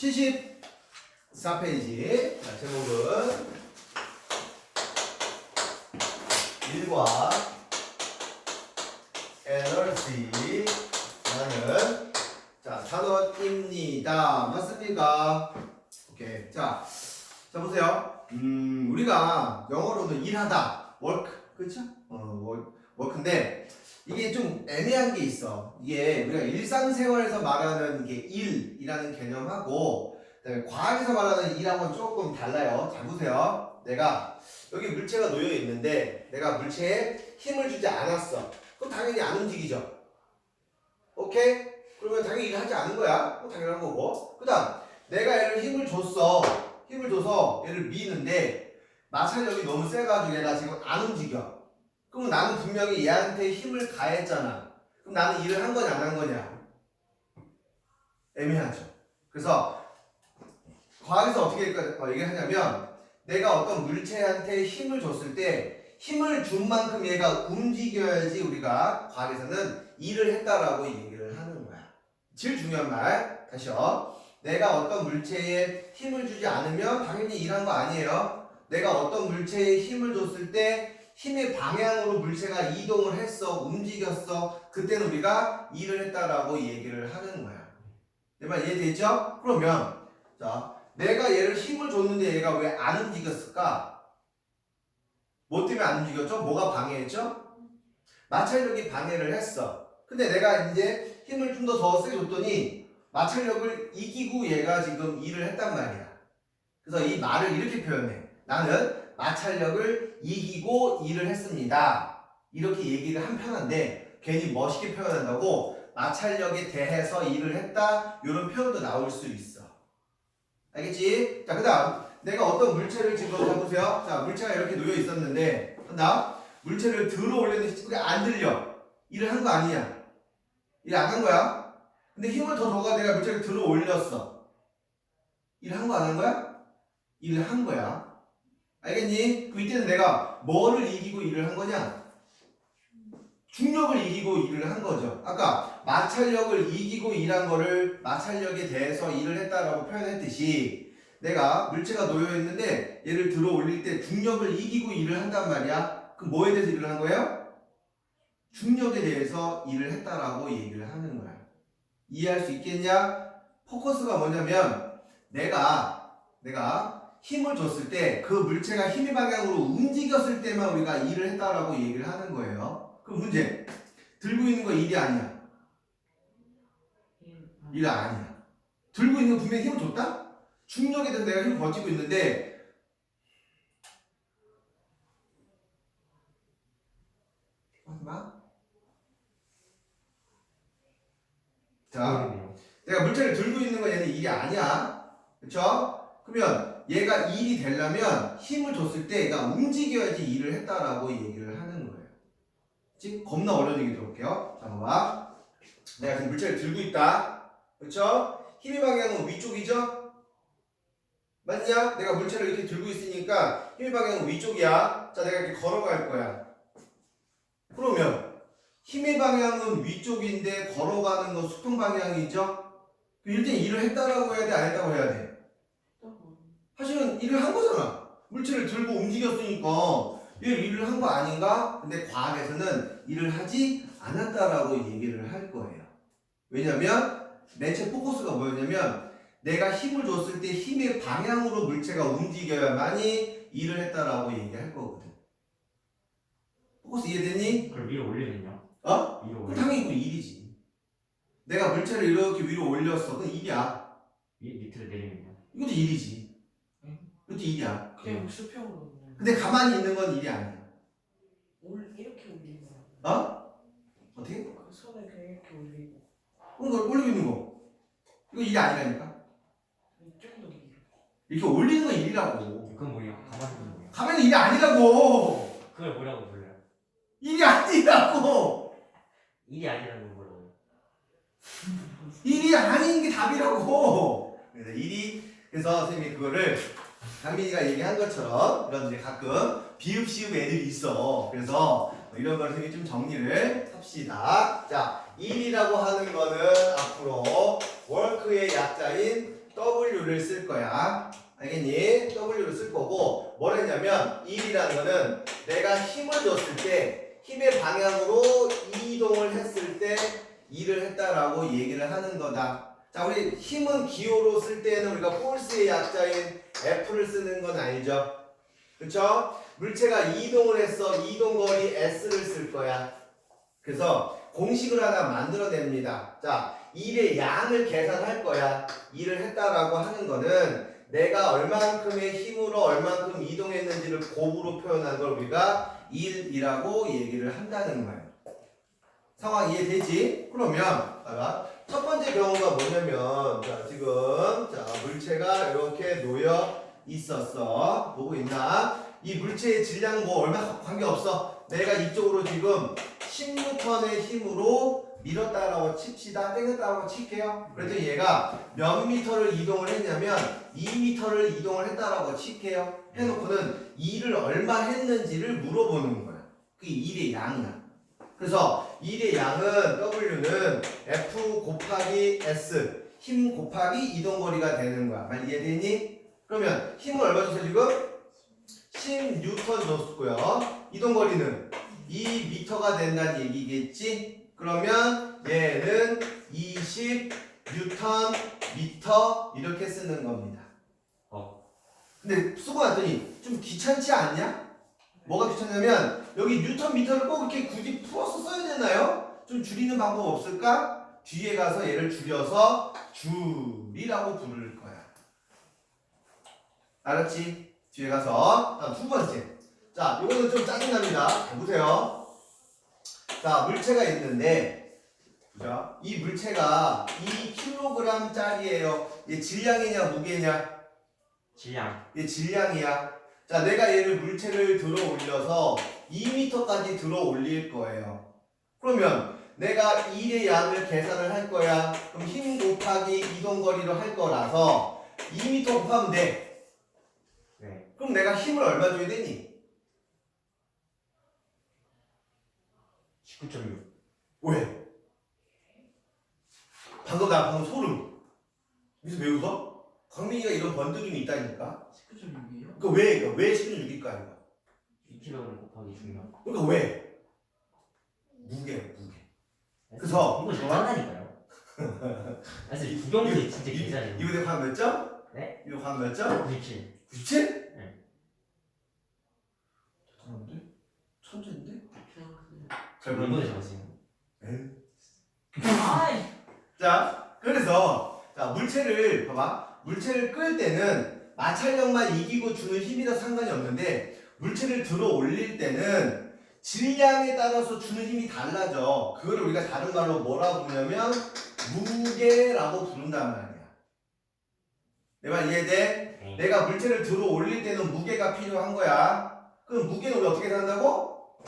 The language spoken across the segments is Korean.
74페이지. 자, 제목은 1과 에너지 라는 자, 단어입니다. 맞습니까? 오케이. 자 보세요. 우리가 영어로는 일하다, work, 그렇죠? work인데 이게 좀 애매한 게 있어. 이게 우리가 일상생활에서 말하는 게 일이라는 개념하고 그다음에 과학에서 말하는 일하고는 조금 달라요. 잘 보세요. 내가 여기 물체가 놓여 있는데 내가 물체에 힘을 주지 않았어. 그럼 당연히 안 움직이죠. 오케이? 그러면 당연히 일을 하지 않은 거야. 당연한 거고. 그 다음 내가 얘를 힘을 줬어. 힘을 줘서 얘를 미는데 마찰력이 너무 세가지고 얘가 지금 안 움직여. 그럼 나는 분명히 얘한테 힘을 가했잖아. 그럼 나는 일을 한 거냐 안 한 거냐? 애매하죠. 그래서 과학에서 어떻게 얘기하냐면 내가 어떤 물체한테 힘을 줬을 때 힘을 준 만큼 얘가 움직여야지 우리가 과학에서는 일을 했다라고 얘기를 하는 거야. 제일 중요한 말 다시요. 내가 어떤 물체에 힘을 주지 않으면 당연히 일한 거 아니에요. 내가 어떤 물체에 힘을 줬을 때 힘의 방향으로 물체가 이동을 했어, 움직였어. 그때는 우리가 일을 했다라고 얘기를 하는 거야. 내 말 이해되죠? 그러면 자, 내가 얘를 힘을 줬는데 얘가 왜 안 움직였을까? 뭐 때문에 안 움직였죠? 뭐가 방해했죠? 마찰력이 방해를 했어. 근데 내가 이제 힘을 좀 더 세게 줬더니 마찰력을 이기고 얘가 지금 일을 했단 말이야. 그래서 이 말을 이렇게 표현해. 나는 마찰력을 이기고 일을 했습니다. 이렇게 얘기를 한 편한데 괜히 멋있게 표현한다고 마찰력에 대해서 일을 했다 이런 표현도 나올 수 있어. 알겠지? 자, 그 다음 내가 어떤 물체를 지금 해보세요. 자, 물체가 이렇게 놓여 있었는데 그다음 물체를 들어 올렸는데 그게 안 들려. 일을 한 거 아니냐? 일 안 한 거야? 근데 힘을 더 줘가 내가 물체를 들어 올렸어. 일을 한 거 안 한 거야? 일을 한 거야. 알겠니? 그 이때는 내가 뭐를 이기고 일을 한 거냐? 중력을 이기고 일을 한 거죠. 아까 마찰력을 이기고 일한 거를 마찰력에 대해서 일을 했다라고 표현했듯이 내가 물체가 놓여 있는데 얘를 들어 올릴 때 중력을 이기고 일을 한단 말이야. 그럼 뭐에 대해서 일을 한 거예요? 중력에 대해서 일을 했다라고 얘기를 하는 거야. 이해할 수 있겠냐? 포커스가 뭐냐면 내가 힘을 줬을 때 그 물체가 힘의 방향으로 움직였을 때만 우리가 일을 했다라고 얘기를 하는 거예요. 그럼 문제. 들고 있는 거 일이 아니야. 일 아니야. 들고 있는 거 분명히 힘을 줬다? 중력에 대해서 내가 힘을 버티고 있는데 자, 내가 물체를 들고 있는 건 얘는 일이 아니야. 그쵸? 그러면 얘가 일이 되려면 힘을 줬을 때 얘가 움직여야지 일을 했다라고 얘기를 하는 거예요. 지금 겁나 어려운 얘기 들어볼게요. 자, 봐봐. 내가 지금 물체를 들고 있다. 그쵸? 힘의 방향은 위쪽이죠? 맞냐? 내가 물체를 이렇게 들고 있으니까 힘의 방향은 위쪽이야. 자, 내가 이렇게 걸어갈 거야. 그러면 힘의 방향은 위쪽인데 걸어가는 건 수평 방향이죠? 일단 일을 했다라고 해야 돼? 안 했다고 해야 돼? 사실은 일을 한 거잖아. 물체를 들고 움직였으니까 얘 일을 한 거 아닌가? 근데 과학에서는 일을 하지 않았다라고 얘기를 할 거예요. 왜냐면 매체 포커스가 뭐였냐면 내가 힘을 줬을 때 힘의 방향으로 물체가 움직여야만이 일을 했다라고 얘기할 거거든. 포커스 이해되니? 그럼 위로 올리면요? 어? 위로 그럼 올리. 당연히 그건 일이지. 내가 물체를 이렇게 위로 올렸어. 그건 일이야. 밑으로 내리면요? 이것도 일이지. 이것도 일이야. 그냥 수평으로 근데 가만히 있는 건 일이 아니야. 이렇게 올리는 거야. 어? 어떻게? 그 손을 그냥 이렇게 올리고 그럼 그걸 올리고 있는 거. 이거 일이 아니라니까. 좀더 길어. 이렇게 올리는 건 일이라고. 그건 뭐야? 가만히 있는 거야? 가만히 일이 아니라고. 그걸 뭐라고 불러요? 일이 아니라고. 일이 아니라는 건 뭐라고? 일이 아닌 게 답이라고. 그래서 선생님이 그거를 강민이가 얘기한 것처럼 이런 이제 가끔 비읍 애들이 있어. 그래서 이런 걸 선생님이 좀 정리를 합시다. 자, 일이라고 하는 거는 앞으로 work의 약자인 W를 쓸 거야. 알겠니? W를 쓸 거고 뭘 했냐면 1이라는 거는 내가 힘을 줬을 때 힘의 방향으로 이동을 했을 때 일을 했다라고 얘기를 하는 거다. 자, 우리 힘은 기호로 쓸 때는 우리가 force의 약자인 F를 쓰는 건 알죠? 그쵸? 물체가 이동을 했어. 이동거리 S를 쓸 거야. 그래서 공식을 하나 만들어냅니다. 자, 일의 양을 계산할 거야. 일을 했다라고 하는 거는 내가 얼만큼의 힘으로 얼만큼 이동했는지를 곱으로 표현한 걸 우리가 일이라고 얘기를 한다는 거예요. 상황 이해되지? 그러면 봐봐. 첫 번째 경우가 뭐냐면 자, 지금 물체가 이렇게 놓여 있었어. 보고 있나? 이 물체의 질량 뭐 얼마 관계없어. 내가 이쪽으로 지금 10N의 힘으로 밀었다라고 칩시다. 땡겼다라고 칠게요. 그랬더니 얘가 몇 미터를 이동을 했냐면 2미터를 이동을 했다라고 칠게요. 해놓고는 일을 얼마 했는지를 물어보는 거야. 그게 일의 양이야. 그래서 일의 양은 W는 F 곱하기 S 힘 곱하기 이동거리가 되는 거야. 말 이해되니? 그러면 힘을 얼마 줬어 지금? 10N 줬고요. 이동거리는 2m가 된다는 얘기겠지? 그러면 얘는 20N 미터 이렇게 쓰는 겁니다. 근데 쓰고 났더니 좀 귀찮지 않냐? 뭐가 귀찮냐면 여기 뉴턴 미터를 꼭 이렇게 굳이 풀어서 써야 되나요? 좀 줄이는 방법 없을까? 뒤에 가서 얘를 줄여서 줄이라고 부를 거야. 알았지? 뒤에 가서 다음 두 번째. 자, 이거는 좀 짜증납니다. 자, 보세요. 자, 물체가 있는데 보자. 이 물체가 2kg짜리예요. 얘 질량이냐 무게냐? 질량. 얘 질량이야. 자, 내가 얘를 물체를 들어 올려서 2m까지 들어 올릴 거예요. 그러면 내가 일의 양을 계산을 할 거야. 그럼 힘 곱하기 이동거리로 할 거라서 2m 곱하면 돼. 네. 그럼 내가 힘을 얼마 줘야 되니? 19.6. 왜? 방금 소름. 여기서 왜 웃어? 광민이가 이런 번뜩임이 있다니까. 19.6이에요? 그러니까 왜 16일까 이거? 2kg 곱하기 중량. 그러니까 왜? 무게. 그래서 이거 장난이니까요. 사실 구경도 진짜 괜찮아요. 이거 내가 한 몇 점? 네? 이거 한 몇 점? 97. 97? 네. 대단한데? 천재인데? 잘 일본에 보는데? 적었어요. 아이! 자, 그래서 자 물체를 봐봐. 물체를 끌 때는 마찰력만 이기고 주는 힘이라 상관이 없는데 물체를 들어 올릴 때는 질량에 따라서 주는 힘이 달라져. 그걸 우리가 다른 말로 뭐라고 부르냐면 무게라고 부른단 말이야. 내 말 이해돼? 네. 내가 물체를 들어 올릴 때는 무게가 필요한 거야. 그럼 무게는 우리 어떻게 산다고?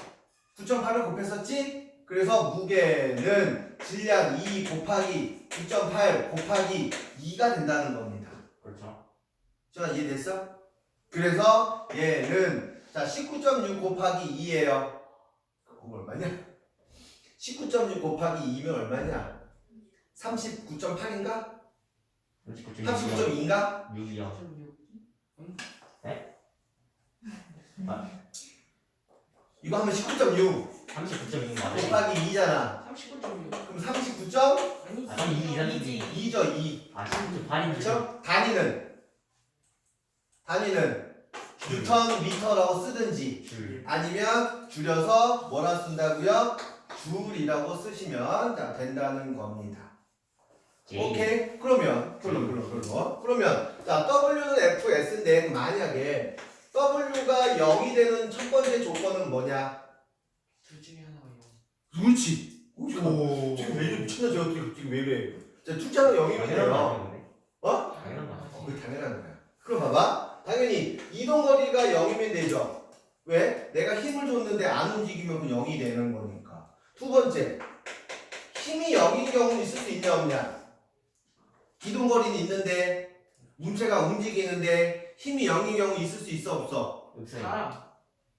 9.8을 곱했었지? 그래서 무게는 질량 2 곱하기 9.8 곱하기 2가 된다는 겁니다. 그렇죠. 자, 이해됐어? 그래서 얘는 자 19.6 곱하기 2예요. 그거 얼마냐? 19.6 곱하기 2면 얼마냐? 39.8인가? 39.2인가? 6이요. 19.6. 이거 하면 19.6 39.6 맞아요. 곱하기 2잖아. 39.6. 그럼 39점? 아니지. 아니, 2 이상이지. 2죠 2. 아, 19.8인지. 그렇죠? 단위는 뉴턴 미터라고 쓰든지 줄. 아니면 줄여서 뭐라 쓴다고요? 줄이라고 쓰시면 자, 된다는 겁니다. 오케이? 그러면 자 W는 F, S인데 만약에 W가 0이 되는 첫 번째 조건은 뭐냐? 둘 중에 하나가 0. 그렇지. 오, 지금 왜 이래 미쳤나 저 지금 왜 이래? 자 출자가 0이면 돼요. 어? 당연한 거 같아. 그게 당연한 거야. 그럼 봐봐. 당연히 이동거리가 0이면 되죠. 왜? 내가 힘을 줬는데 안 움직이면 그 0이 되는 거니까. 두 번째, 힘이 0인 경우는 있을 수 있냐 없냐? 이동거리는 있는데 물체가 움직이는데 힘이 0인 경우 있을 수 있어 없어? 없어요. 아,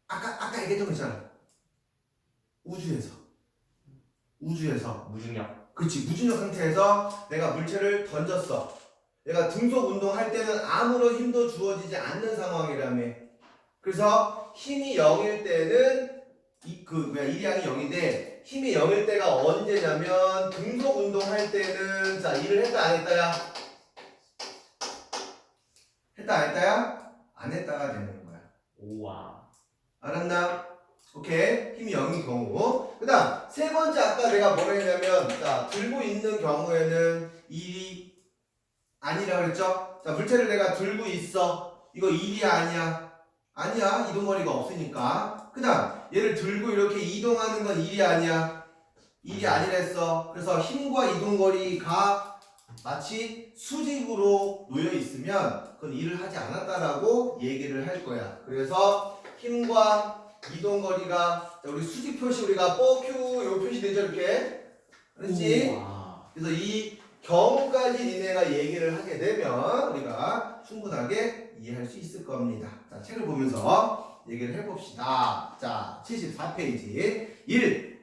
아까 얘기했던 거 있잖아. 우주에서 무중력. 그렇지. 무중력 상태에서 내가 물체를 던졌어. 얘가 등속 운동할 때는 아무런 힘도 주어지지 않는 상황이라며. 그래서 힘이 0일 때는 일이 양이 0인데 힘이 0일 때가 언제냐면 등속 운동할 때는 자 일을 했다 안 했다야? 했다 안 했다야? 안 했다가 되는 거야. 오와. 알았나? 오케이. 힘이 0인 경우. 그 다음 세 번째 아까 내가 뭐라 했냐면 자 들고 있는 경우에는 일이 아니라 그랬죠? 자 물체를 내가 들고 있어. 이거 일이 아니야. 아니야. 이동거리가 없으니까. 그 다음 얘를 들고 이렇게 이동하는 건 일이 아니야. 일이 아니랬어. 그래서 힘과 이동거리가 마치 수직으로 놓여 있으면 그건 일을 하지 않았다라고 얘기를 할 거야. 그래서 힘과 이동거리가 우리 수직 표시 우리가 뻐큐 요 표시 되죠 이렇게. 그렇지? 우와. 그래서 이 경우까지 니네가 얘기를 하게 되면 우리가 충분하게 이해할 수 있을 겁니다. 자, 책을 보면서 얘기를 해봅시다. 자, 74페이지 1.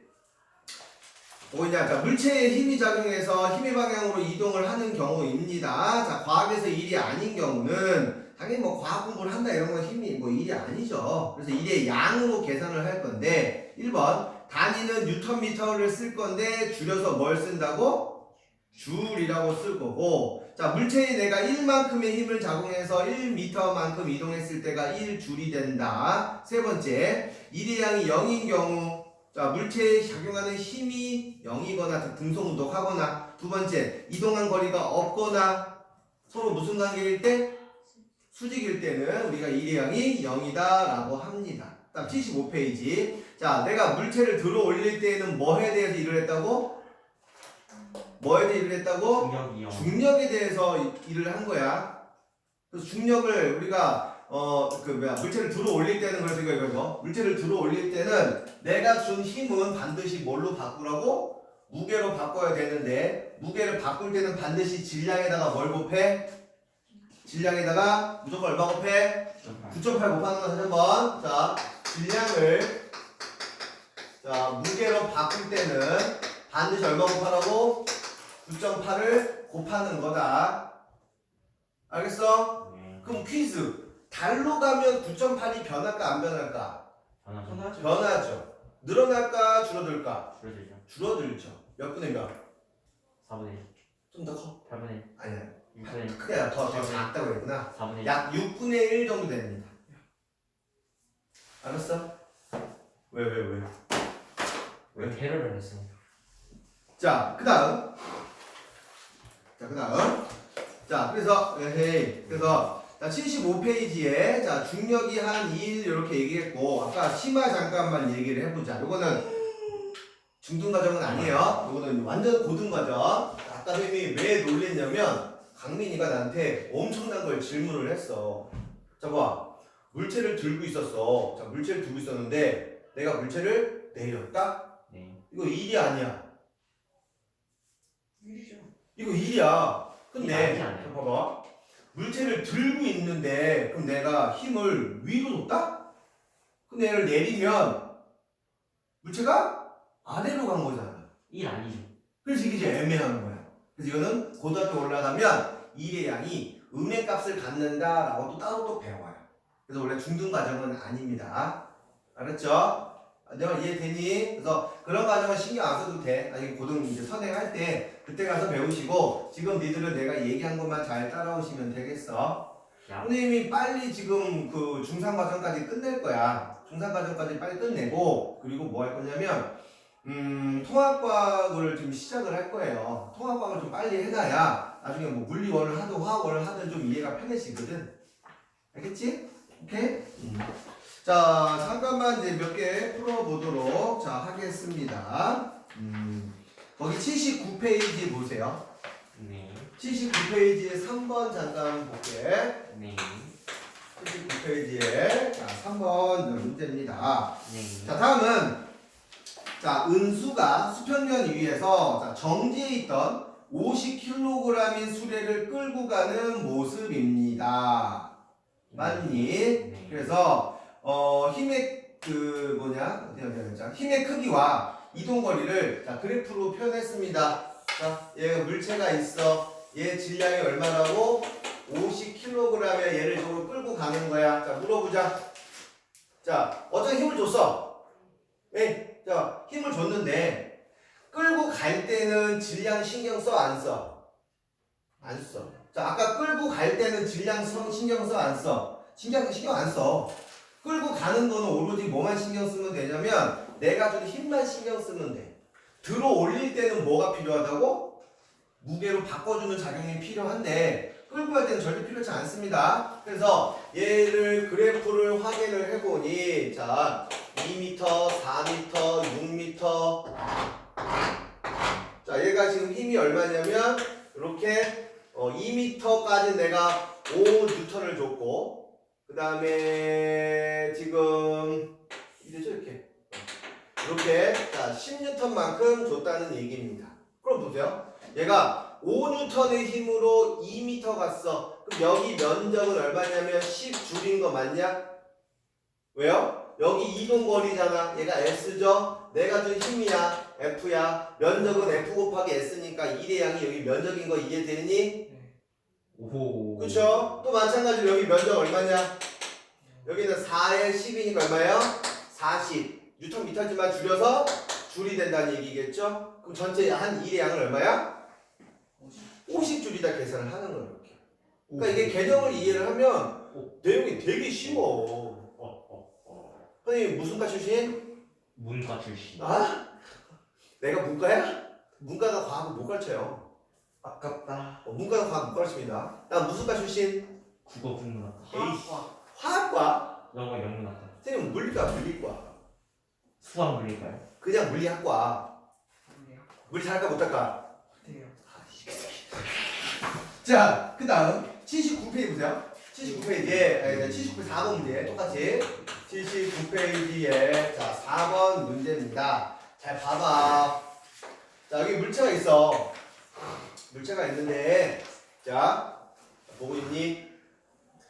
뭐냐? 자, 물체에 힘이 작용해서 힘의 방향으로 이동을 하는 경우입니다. 자, 과학에서 일이 아닌 경우는 당연히 뭐 과학 공부를 한다 이런 건 힘이 뭐 일이 아니죠. 그래서 일의 양으로 계산을 할 건데 1번 단위는 뉴턴미터를 쓸 건데 줄여서 뭘 쓴다고? 줄이라고 쓸 거고 자 물체에 내가 1만큼의 힘을 작용해서 1m만큼 이동했을 때가 1줄이 된다. 세 번째 일의 양이 0인 경우 자 물체에 작용하는 힘이 0이거나 등속운동하거나 두 번째 이동한 거리가 없거나 서로 무슨 관계일 때? 수직일 때는 우리가 일의 양이 0이다 라고 합니다. 다음 75페이지 자 내가 물체를 들어 올릴 때에는 뭐에 대해서 일을 했다고? 뭐에 대해 일을 했다고? 중력이요. 중력에 대해서 일을 한 거야. 그래서 중력을 우리가 물체를 들어 올릴 때는 그래서 이거 물체를 들어 올릴 때는 내가 준 힘은 반드시 뭘로 바꾸라고? 무게로 바꿔야 되는데 무게를 바꿀 때는 반드시 질량에다가 뭘 곱해? 질량에다가 무조건 얼마 곱해? 9.8 곱하는 거 다시 한번. 자, 질량을 자 무게로 바꿀 때는 반드시 얼마 곱하라고? 9.8을 곱하는 거다. 알겠어? 네. 그럼 퀴즈. 달로 가면 9.8이 변할까 안 변할까? 변하죠. 변하죠. 늘어날까 줄어들까? 줄어들죠. 줄어들죠. 몇 분의 몇? 4분의 1. 좀 더 커? 8분의 1. 아니야. 6분의 1. 크게 더 작다고 그랬구나. 4분의 1. 약 6분의 1 정도 됩니다. 알았어? 왜? 왜 개를 했어? 자, 그 다음. 자, 그래서, 자, 75페이지에, 자, 중력이 한 2 이렇게 얘기했고, 아까 심화 잠깐만 얘기를 해보자. 요거는 중등 과정은 아니에요. 요거는 완전 고등 과정. 아까 선생님이 왜 놀랬냐면, 강민이가 나한테 엄청난 걸 질문을 했어. 자, 봐. 물체를 들고 있었어. 자, 물체를 들고 있었는데, 내가 물체를 내렸다? 네. 이거 일이 아니야. 일이죠. 이거 일이야. 일이 근데 아니지 않아요? 봐봐. 물체를 들고 있는데 그럼 내가 힘을 위로 줬다? 근데 얘를 내리면 물체가 아래로 간 거잖아. 1 아니죠. 그래서 이게 이제 애매한 거야. 그래서 이거는 고등학교 올라가면 일의 양이 음의 값을 갖는다라고 또 따로 또 배워요. 그래서 원래 중등 과정은 아닙니다. 알았죠? 내가 이해되니? 그래서 그런 과정은 신경 안 써도 돼. 나중에 고등 이제 선행할 때 그때 가서 배우시고 지금 니들은 내가 얘기한 것만 잘 따라오시면 되겠어. 야. 선생님이 빨리 지금 그 중상 과정까지 끝낼 거야. 중상 과정까지 빨리 끝내고 그리고 뭐 할 거냐면 통합과학을 지금 시작을 할 거예요. 통합과학을 좀 빨리 해놔야 나중에 뭐 물리원을 하든 화학원을 하든 좀 이해가 편해지거든. 알겠지? 오케이? 자, 잠깐만 이제 몇 개 풀어보도록 자 하겠습니다. 거기 79페이지 보세요. 네. 79페이지에 3번 잠깐 볼게. 네. 79페이지에 자 3번 문제입니다. 네. 자 다음은 자 은수가 수평면 위에서 자, 정지해 있던 50kg인 수레를 끌고 가는 모습입니다. 맞니? 네. 그래서 힘의 힘의 크기와 이동 거리를 자 그래프로 표현했습니다. 자, 얘가 물체가 있어. 얘 질량이 얼마라고? 50kg이야. 얘를 저로 끌고 가는 거야. 자, 물어보자. 자, 어떤 힘을 줬어? 예, 자, 힘을 줬는데 끌고 갈 때는 질량 신경 써, 안 써? 안 써. 자, 아까 끌고 갈 때는 질량 신경 써, 안 써? 신경 안 써. 끌고 가는 거는 오로지 뭐만 신경 쓰면 되냐면 내가 준 힘만 신경 쓰면 돼. 들어 올릴 때는 뭐가 필요하다고? 무게로 바꿔주는 작용이 필요한데 끌고 갈 때는 절대 필요하지 않습니다. 그래서 얘를 그래프를 확인을 해보니 자 2m, 4m, 6m 자 얘가 지금 힘이 얼마냐면 이렇게 2m까지 내가 5N을 줬고 그 다음에 지금 이래죠 이렇게 자 10N만큼 줬다는 얘기입니다. 그럼 보세요. 얘가 5N의 힘으로 2m 갔어. 그럼 여기 면적은 얼마냐면 10줄인 거 맞냐? 왜요? 여기 이동거리잖아. 얘가 S죠? 내가 준 힘이야. F야. 면적은 F 곱하기 S니까 1의 양이 여기 면적인 거 이해되니? 네. 오. 그쵸? 또 마찬가지로 여기 면적 얼마냐? 여기는 4에 10이니까 얼마예요? 40. 뉴턴미터지만 줄여서 줄이 된다는 얘기겠죠? 그럼 전체 한 1의 양은 얼마야? 50줄이다 계산을 하는 거예요. 이렇게. 그러니까 이게 개념을 이해를 하면 내용이 되게 쉬워. 선생님 무슨 과 출신? 문과 출신. 아? 내가 문과야? 문과가 과학을 못 가르쳐요. 아깝다. 문과가 과학 못 가르칩니다. 나 무슨 과 출신? 국어 국문학과. 화학과. 화학과? 영어 영문학과. 선생님 물리과 물리과. 수학 물릴까요? 그냥 물리학과. 그런데요. 물리 잘할까 못할까? 그래요. 자, 그 다음 79페이지 보세요. 79페이지에 79페이지 4번 문제 똑같이 79페이지에 자 4번 문제입니다. 잘 봐봐. 자 여기 물체가 있어. 물체가 있는데 자 보고 있니?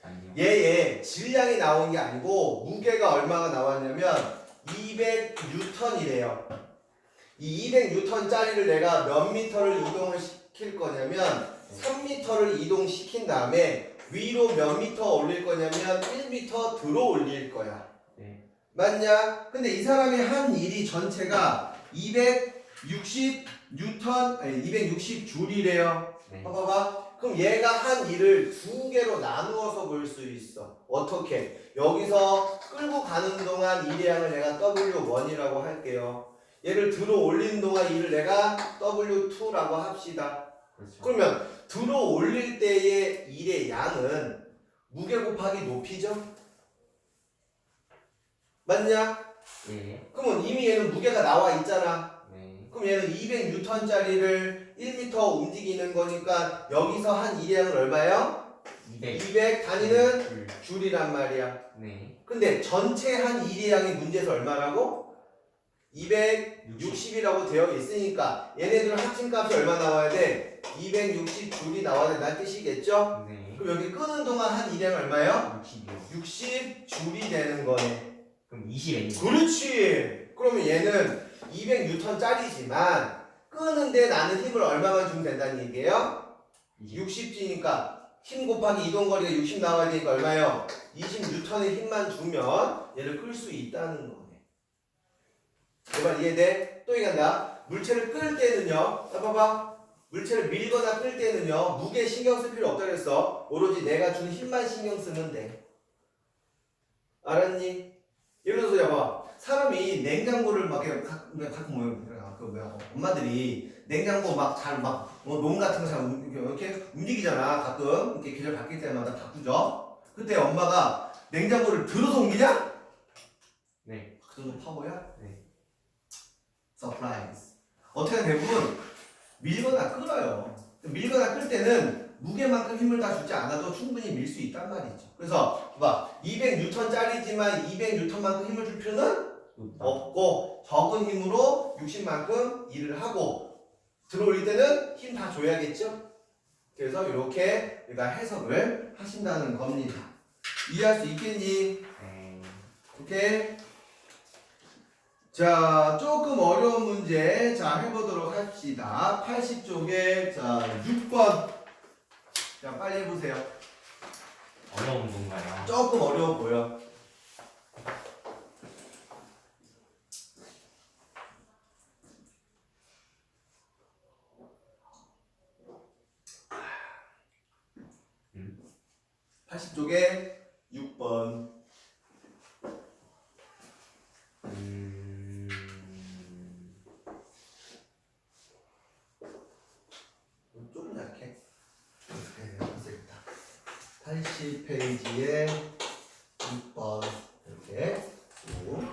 아니요. 얘의 질량이 나온 게 아니고 무게가 얼마가 나왔냐면 200N이래요. 이 200N짜리를 내가 몇 미터를 이동을 시킬 거냐면 3m를 이동시킨 다음에 위로 몇 미터 올릴 거냐면 1m 들어 올릴 거야. 네. 맞냐? 근데 이 사람이 한 일이 전체가 260N, 아니 260줄이래요. 네. 봐봐봐. 그럼 얘가 한 일을 두 개로 나누어서 볼 수 있어. 어떻게? 여기서 끌고 가는 동안 일의 양을 내가 W1이라고 할게요. 얘를 들어 올리는 동안 일을 내가 W2라고 합시다. 그렇죠. 그러면 들어 올릴 때의 일의 양은 무게 곱하기 높이죠? 맞냐? 예. 그러면 이미 얘는 무게가 나와 있잖아. 네. 그럼 얘는 200N짜리를 1m 움직이는 거니까 여기서 한 일의 양은 얼마예요? 200 단위는 줄이란 말이야. 네. 근데 전체 한 일의 양이 문제에서 얼마라고? 260이라고 되어 있으니까 얘네들 합친값이 얼마 나와야 돼? 260줄이 나와야 된다는 뜻이겠죠? 네. 그럼 여기 끄는 동안 한 일량 얼마예요? 60이요. 60줄이 되는 거네. 그럼 20N. 그렇지. 그러면 얘는 200N짜리지만 끄는데 나는 힘을 얼마만 주면 된다는 얘기예요? 60G니까 힘 곱하기 이동거리가 60 나와야 되니까 얼마예요? 20N의 힘만 주면 얘를 끌 수 있다는 거네. 제발 이해돼? 또 얘기한다. 물체를 끌 때는요. 봐봐. 물체를 밀거나 끌 때는요. 무게 신경 쓸 필요 없다 그랬어. 오로지 내가 준 힘만 신경 쓰면 돼. 알았니? 예를 들어서 봐봐. 사람이 냉장고를 막 이렇게 가끔 뭐야 엄마들이 냉장고 몸 같은 거 잘 이렇게 움직이잖아. 가끔 이렇게 계절 바뀔 때마다 바꾸죠. 그때 엄마가 냉장고를 들어서 옮기냐? 네. 그 정도 파워야? 네. 서프라이즈. 어떻게 대부분 밀거나 끌어요. 밀거나 끌 때는 무게만큼 힘을 다 주지 않아도 충분히 밀 수 있단 말이죠. 그래서 봐, 200N짜리지만 200N만큼 힘을 줄 필요는 없고 적은 힘으로 60만큼 일을 하고 들어올릴 때는 힘 다 줘야겠죠. 그래서 이렇게 우리가 해석을 하신다는 겁니다. 이해할 수 있겠니? 네. 오케이. 자, 조금 어려운 문제 자 해보도록 합시다. 80쪽에 자 6번 자, 빨리 해보세요. 어려운 건가요? 조금 어려워 보여. 음. 80쪽에 6번. 좀 약해. 네, 되겠다. 80페이지에 6번 이렇게 쭉.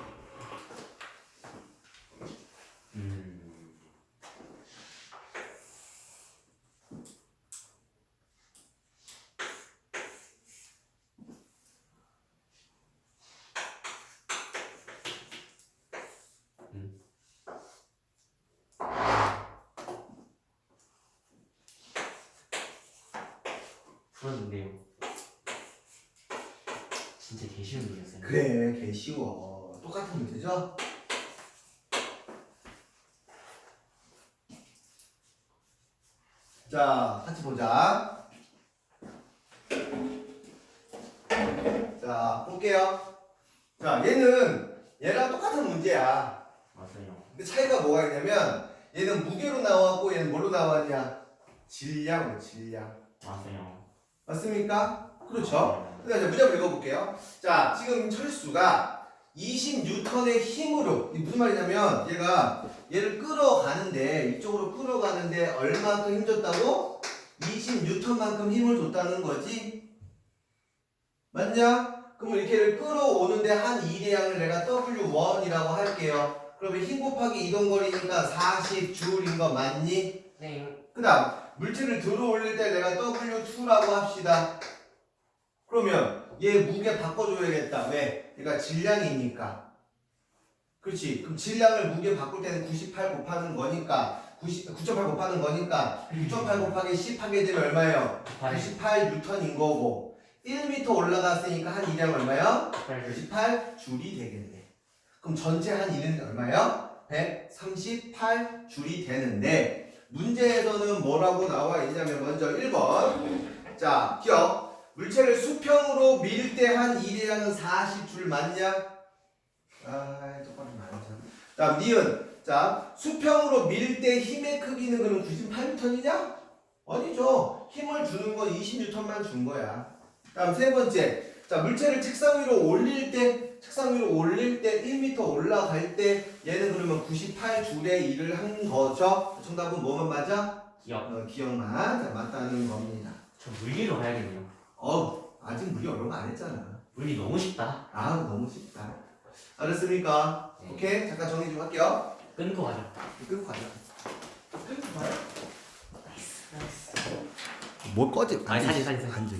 풀었는데요. 진짜 개 쉬운 문제였어요. 그래, 개 쉬워. 똑같은 문제죠? 자, 같이 보자. 자, 볼게요. 자, 얘랑 똑같은 문제야. 맞아요. 근데 차이가 뭐가 있냐면 얘는 무게로 나왔고 얘는 뭐로 나왔냐? 질량으로, 질량. 맞아요. 맞습니까? 그렇죠? 그다음 이제 문제 한번 읽어볼게요. 자, 지금 철수가 20N의 힘으로, 이게 무슨 말이냐면 얘를 끌어가는데, 이쪽으로 끌어가는데 얼마큼 힘 줬다고? 20N만큼 힘을 줬다는 거지? 맞냐? 그럼 이렇게 끌어오는데 한 일의량을 내가 W1이라고 할게요. 그러면 힘 곱하기 이동 거리니까 40J인 거 맞니? 네. 그 다음 물체를 들어 올릴 때 내가 W2라고 합시다. 그러면 얘 무게 바꿔줘야겠다. 왜? 얘가 질량이니까. 그렇지. 그럼 질량을 무게 바꿀 때는 98 곱하는 거니까 9.8 곱하는 거니까 9.8 곱하기 10 하게 되면 얼마예요? 98N인 거고 1m 올라갔으니까 한 일량 얼마요? 98줄이 되겠네. 그럼 전체 한 일은 얼마요? 138줄이 되는데 문제에서는 뭐라고 나와 있냐면 먼저 1번. 자, 기억. 물체를 수평으로 밀 때 한 일이랑은 40줄 맞냐? 아, 똑바로 말하자. 자, 니은. 자, 수평으로 밀 때 힘의 크기는 그럼 98N이냐? 아니죠. 힘을 주는 건 20N만 준 거야. 다음 세 번째. 자, 물체를 책상 위로 올릴 때 1m 올라갈 때 얘는 그러면 98줄의 일을 한 거죠. 정답은 뭐만 맞아? 기억. 기억만. 자, 맞다는 겁니다. 저 물리로 가야겠네요. 아직 물리 어려운 거 안 했잖아. 물리 너무 쉽다. 아, 너무 쉽다. 알았습니까? 네. 오케이. 잠깐 정리 좀 할게요. 끊고 가죠. 끊고 가자. 펜스 봐요? 나이스. 뭘 꺼지? 아니, 사진. 앉아.